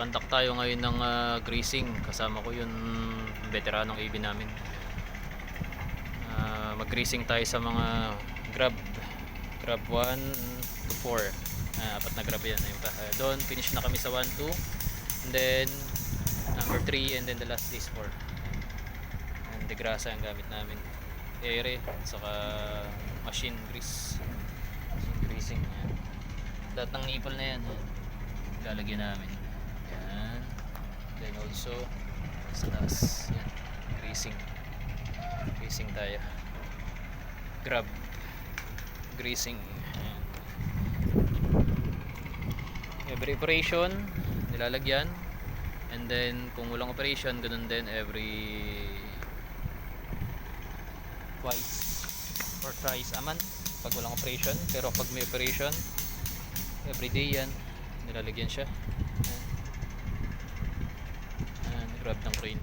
Kakandak tayo ngayon ng greasing. Kasama ko yung veteranong AB namin. Mag-greasing tayo sa mga grab 1 to 4. Apat na grab yan. Doon finish na kami sa 1, 2, and then number 3, and then the last is 4. And degrasa ang gamit namin, ere at saka machine grease, machine greasing. Lahat ng nipple na yan lalagyan namin yan. Then also sa taas yan, greasing tayo, grab greasing. Every operation nilalagyan, and then kung walang operation ganun din, every twice or thrice a month pag walang operation. Pero pag may operation, everyday yan nilalagyan siya. Grab ng crane.